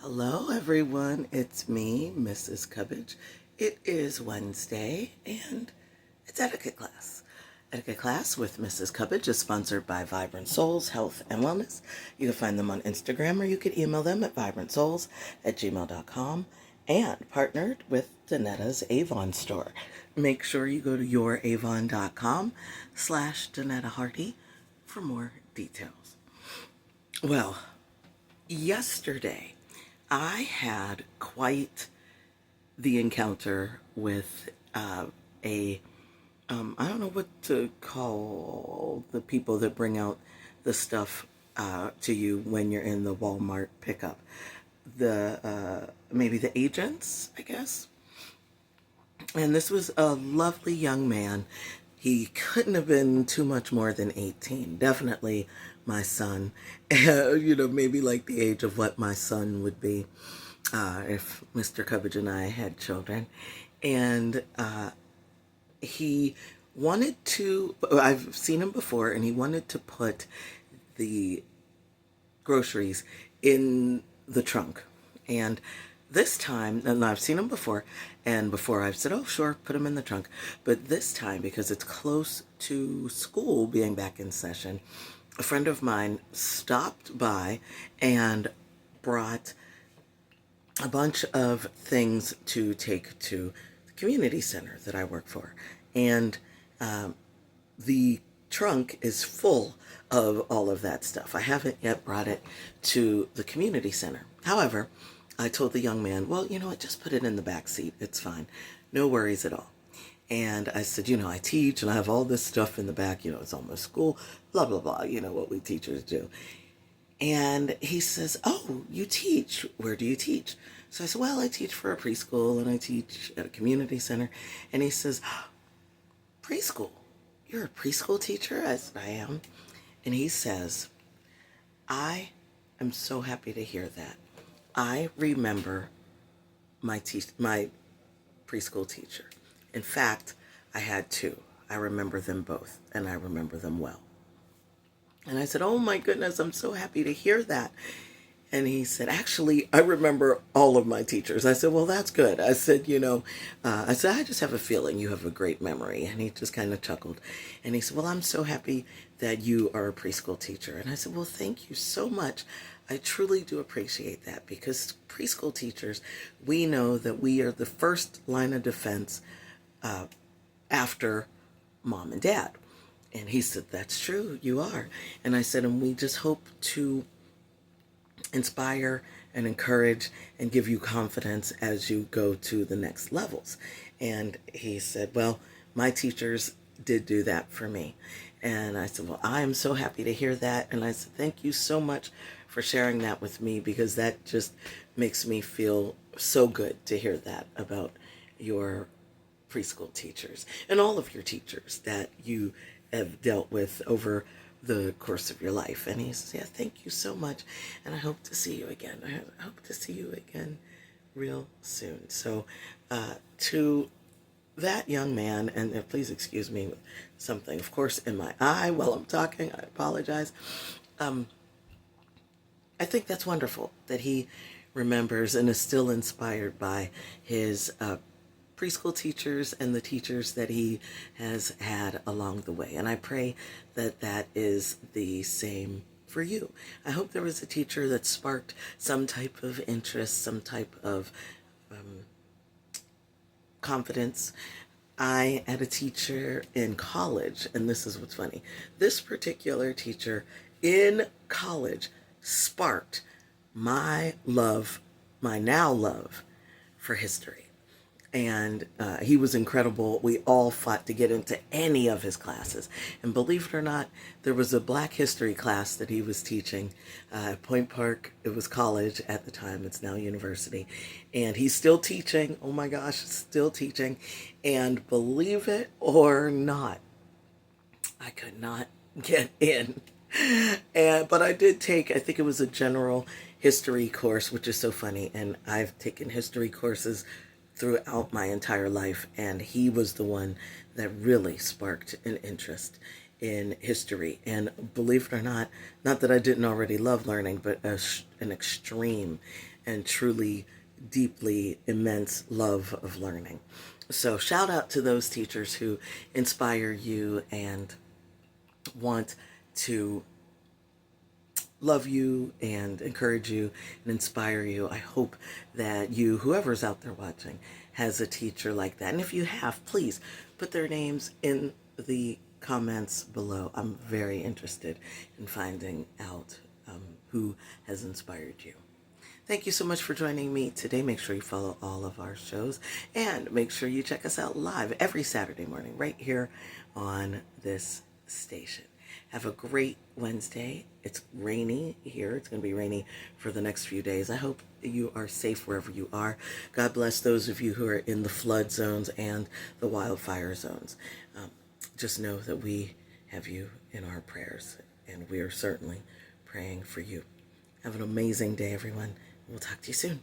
Hello, everyone. It's me, Mrs. Cubbage. It is Wednesday, and it's Etiquette class. Etiquette class with Mrs. Cubbage is sponsored by Vibrant Souls Health and Wellness. You can find them on Instagram, or you can email them at vibrantsouls@gmail.com, and partnered with Danetta's Avon store. Make sure you go to youravon.com/Danetta Hardy for more details. Well, yesterday, I had quite the encounter with I don't know what to call the people that bring out the stuff to you when you're in the Walmart pickup. Maybe the agents, I guess. And this was a lovely young man. He couldn't have been too much more than 18. Definitely my son. Maybe like the age of what my son would be if Mr. Cubbage and I had children. And he wanted to, I've seen him before, and he wanted to put the groceries in the trunk. And this time, and I've seen him before, and before I've said, oh, sure, put him in the trunk. But this time, because it's close to school being back in session, a friend of mine stopped by and brought a bunch of things to take to the community center that I work for. And the trunk is full of all of that stuff. I haven't yet brought it to the community center. However, I told the young man, well, you know what, just put it in the back seat. It's fine. No worries at all. And I said, I teach and I have all this stuff in the back, it's almost school, blah, blah, blah, what we teachers do. And he says, oh, you teach. Where do you teach? So I said, well, I teach for a preschool and I teach at a community center. And he says, preschool? You're a preschool teacher? I said, I am. And he says, I am so happy to hear that. I remember my preschool teacher. In fact, I had two. I remember them both, and I remember them well. And I said, oh my goodness, I'm so happy to hear that. And he said, actually, I remember all of my teachers. I said, well, that's good. I said, I just have a feeling you have a great memory. And he just kind of chuckled. And he said, well, I'm so happy that you are a preschool teacher. And I said, well, thank you so much. I truly do appreciate that, because preschool teachers, we know that we are the first line of defense after mom and dad. And he said, that's true, you are. And I said, and we just hope to inspire and encourage and give you confidence as you go to the next levels. And he said, well, my teachers did do that for me. And I said, well, I am so happy to hear that. And I said, thank you so much for sharing that with me, because that just makes me feel so good to hear that about your preschool teachers and all of your teachers that you have dealt with over the course of your life. And he says, yeah, thank you so much. And I hope to see you again. I hope to see you again real soon. So to that young man, and please excuse me with something, of course, in my eye while I'm talking, I apologize. I think that's wonderful that he remembers and is still inspired by his preschool teachers and the teachers that he has had along the way. And I pray that that is the same for you. I hope there was a teacher that sparked some type of interest, some type of confidence. I had a teacher in college, and this is what's funny. This particular teacher in college sparked my now love for history. And he was incredible. We all fought to get into any of his classes. And believe it or not, there was a Black history class that he was teaching at Point Park. It was college at the time. It's now university. And he's still teaching. Oh my gosh, still teaching. And believe it or not, I could not get in. But I did take, I think it was a general history course, which is so funny. And I've taken history courses throughout my entire life, and he was the one that really sparked an interest in history. And believe it or not that I didn't already love learning, but an extreme and truly, deeply immense love of learning. So shout out to those teachers who inspire you and want to love you and encourage you and inspire you. I hope that you, whoever's out there watching, has a teacher like that. And if you have, please put their names in the comments below. I'm very interested in finding out who has inspired you. Thank you so much for joining me today. Make sure you follow all of our shows and make sure you check us out live every Saturday morning right here on this station. Have a great Wednesday. It's rainy here. It's going to be rainy for the next few days. I hope you are safe wherever you are. God bless those of you who are in the flood zones and the wildfire zones. Just know that we have you in our prayers, and we are certainly praying for you. Have an amazing day, everyone. We'll talk to you soon.